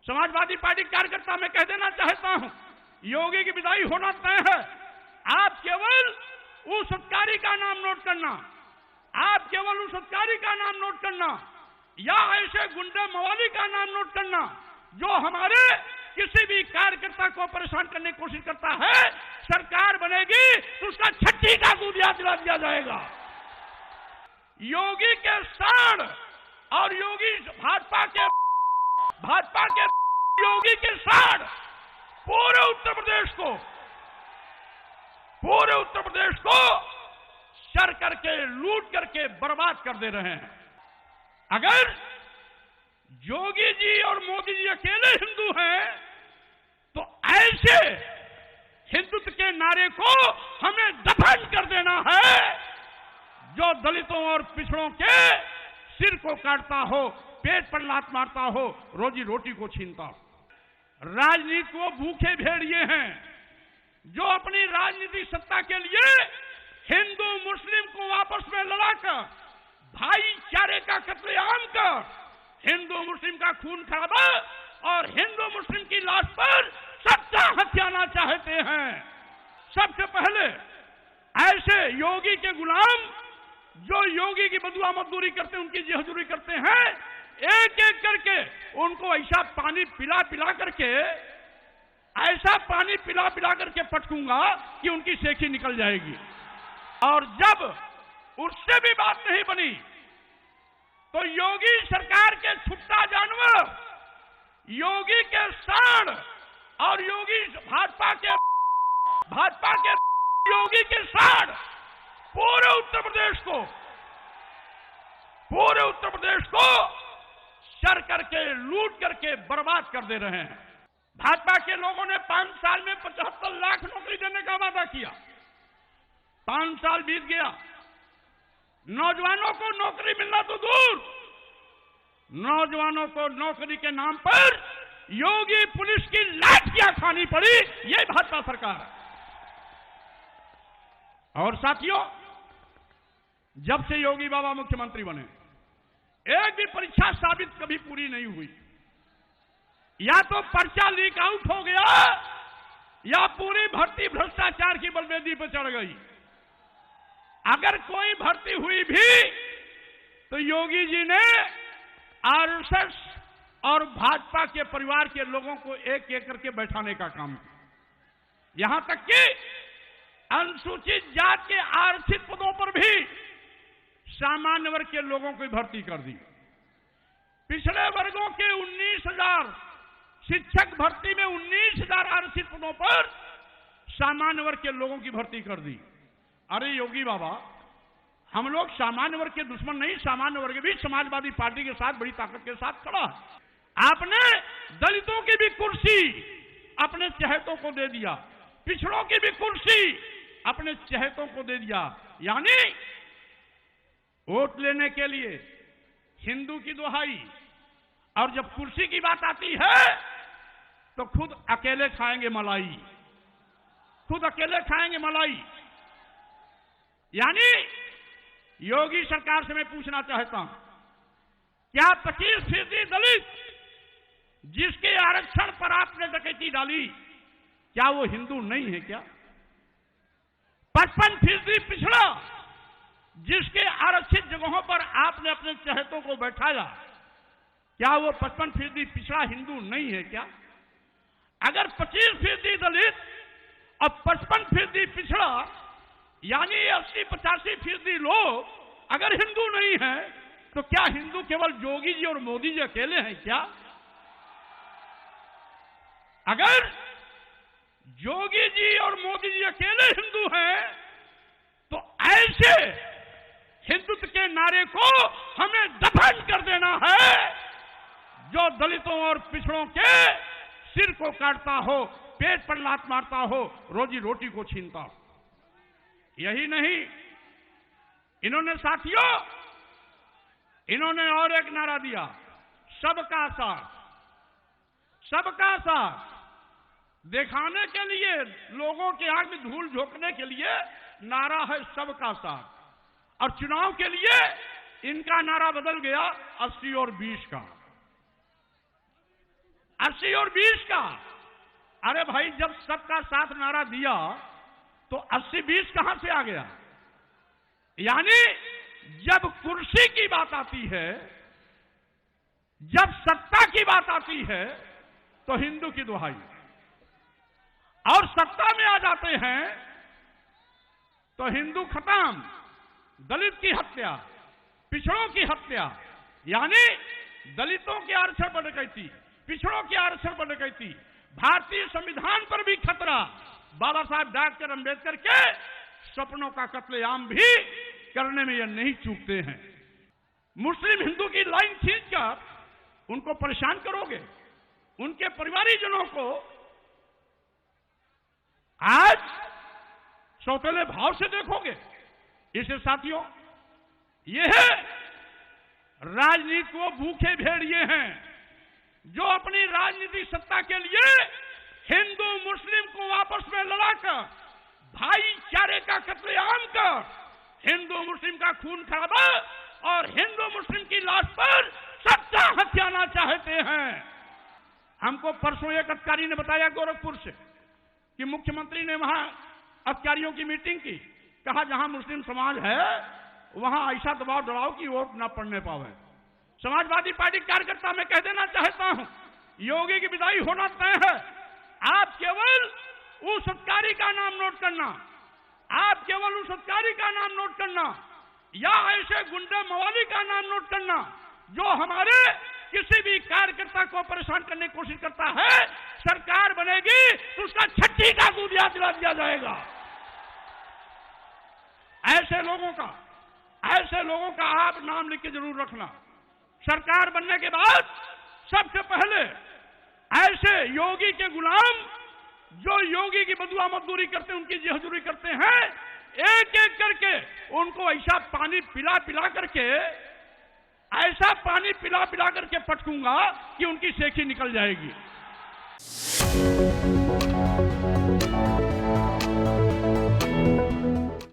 Samajwadi party कार्यकर्ता मैं कह देना चाहता हूं, योगी की विदाई होना तय है। आप केवल उस सत्कारी का नाम नोट करना, आप केवल उस सत्कारी का नाम नोट करना या ऐसे गुंडे मवाली का नाम नोट करना जो हमारे किसी भी कार्यकर्ता को परेशान करने की कोशिश करता है। सरकार बनेगी तो उसका छठी का दूध याद दिला दिया जाएगा। योगी के साण और योगी भाजपा के योगी के साण पूरे उत्तर प्रदेश को शर करके लूट करके बर्बाद कर दे रहे हैं। अगर योगी जी और मोदी जी अकेले हिंदू हैं तो ऐसे हिंदुत्व के नारे को हमें दफन कर देना है जो दलितों और पिछड़ों के सिर को काटता हो, पेट पर लात मारता हो, रोजी रोटी को छीनता हो। राजनीति को भूखे भेड़िए हैं जो अपनी राजनीतिक सत्ता के लिए हिंदू मुस्लिम को आपस में लड़ाकर भाईचारे का कत्लेआम कर हिंदू मुस्लिम का खून खराबा और हिंदू मुस्लिम की लाश पर सत्ता हथियाना चाहते हैं। सबसे पहले ऐसे योगी के गुलाम जो योगी की बदुआ मजदूरी करते हैं, उनकी हजूरी करते हैं, एक एक करके उनको ऐसा पानी पिला पिला करके पटकूंगा कि उनकी सेखी निकल जाएगी। और जब उससे भी बात नहीं बनी तो योगी सरकार के छुट्टा जानवर, योगी के साण और योगी भाजपा के योगी के साण पूरे उत्तर प्रदेश को शर करके लूट करके बर्बाद कर दे रहे हैं। भाजपा के लोगों ने 5 साल में 75 लाख नौकरी देने का वादा किया। 5 साल बीत गया, नौजवानों को नौकरी मिलना तो दूर, नौजवानों को नौकरी के नाम पर योगी पुलिस की लाठियां खानी पड़ी। ये भाजपा सरकार है। और साथियों, जब से योगी बाबा मुख्यमंत्री बने एक भी परीक्षा साबित कभी पूरी नहीं हुई। या तो पर्चा लीक आउट हो गया या पूरी भर्ती भ्रष्टाचार की बलवेदी पर चढ़ गई। अगर कोई भर्ती हुई भी तो योगी जी ने आरएसएस और भाजपा के परिवार के लोगों को एक एक करके बैठाने का काम किया। यहां तक कि अनुसूचित जात के आरक्षित पदों पर भी सामान्य वर्ग के लोगों को भर्ती कर दी। पिछड़े वर्गों के 19,000 शिक्षक भर्ती में 19,000 आरक्षित पदों पर सामान्य वर्ग के लोगों की भर्ती कर दी। अरे योगी बाबा, हम लोग सामान्य वर्ग के दुश्मन नहीं, सामान्य वर्ग भी समाजवादी पार्टी के साथ बड़ी ताकत के साथ खड़ा है। आपने दलितों की भी कुर्सी अपने चहेतों को दे दिया, पिछड़ों की भी कुर्सी अपने चहेतों को दे दिया। यानी वोट लेने के लिए हिंदू की दुहाई, और जब कुर्सी की बात आती है तो खुद अकेले खाएंगे मलाई, खुद अकेले खाएंगे मलाई। यानी योगी सरकार से मैं पूछना चाहता हूं, क्या 25% दलित जिसके आरक्षण पर आपने डकैती डाली, क्या वो हिंदू नहीं है क्या? 55% पिछड़ा जिसके आरक्षित जगहों पर आपने अपने चहेतों को बैठाया, क्या वो 55% पिछड़ा हिंदू नहीं है क्या? अगर 25% दलित और 55% पिछड़ा, यानी 80-85% लोग अगर हिंदू नहीं है तो क्या हिंदू केवल योगी जी और मोदी जी अकेले हैं क्या? अगर योगी जी और मोदी जी अकेले हिंदू हैं तो ऐसे हिंदुत्व के नारे को हमें दफन कर देना है जो दलितों और पिछड़ों के सिर को काटता हो, पेट पर लात मारता हो, रोजी रोटी को छीनता हो। यही नहीं, इन्होंने साथियों, इन्होंने और एक नारा दिया, सबका साथ। सबका साथ दिखाने के लिए, लोगों के आंख में धूल झोंकने के लिए नारा है सबका साथ। और चुनाव के लिए इनका नारा बदल गया 80 और 20 का। 80 और 20 का। अरे भाई, जब सबका साथ नारा दिया तो 80-20 कहां से आ गया? यानी जब कुर्सी की बात आती है, जब सत्ता की बात आती है तो हिंदू की दुहाई, और सत्ता में आ जाते हैं तो हिंदू खत्म, दलित की हत्या, पिछड़ों की हत्या, यानी दलितों के आरक्षण पर डकैती, पिछड़ों के आरक्षण पर डकैती, भारतीय संविधान पर भी खतरा, बाबा साहब डॉक्टर अंबेडकर के सपनों का कत्लेआम भी करने में ये नहीं चूकते हैं। मुस्लिम हिंदू की लाइन खींचकर उनको परेशान करोगे, उनके परिवारीजनों को आज सौतेले भाव से देखोगे। इसे साथियों, यह राजनीति को भूखे भेड़िए हैं जो अपनी राजनीतिक सत्ता के लिए हिंदू मुस्लिम को आपस में लड़ाकर, भाईचारे का कत्लेआम कर, हिंदू मुस्लिम का खून खराबा और हिंदू मुस्लिम की लाश पर सत्ता हथियाना चाहते हैं। हमको परसों एक अधिकारी ने बताया गोरखपुर से कि मुख्यमंत्री ने वहां अधिकारियों की मीटिंग की, कहा जहां मुस्लिम समाज है वहां ऐसा दबाव डालो कि वोट न पड़ने पावे। समाजवादी पार्टी कार्यकर्ता मैं कह देना चाहता हूं, योगी की विदाई होना तय है। आप केवल उस अधिकारी का नाम नोट करना, आप केवल उस अधिकारी का नाम नोट करना या ऐसे गुंडे मवाली का नाम नोट करना जो हमारे किसी भी कार्यकर्ता को परेशान करने की कोशिश करता है। सरकार बनेगी तो उसका छठी का दूध याद दिला दिया जाएगा। ऐसे लोगों का आप नाम लिख के जरूर रखना। सरकार बनने के बाद सबसे पहले ऐसे योगी के गुलाम जो योगी की बदुआ मजदूरी करते हैं, उनकी जी हजूरी करते हैं, एक एक करके उनको ऐसा पानी पिला पिला करके पटकूंगा कि उनकी सेखी निकल जाएगी।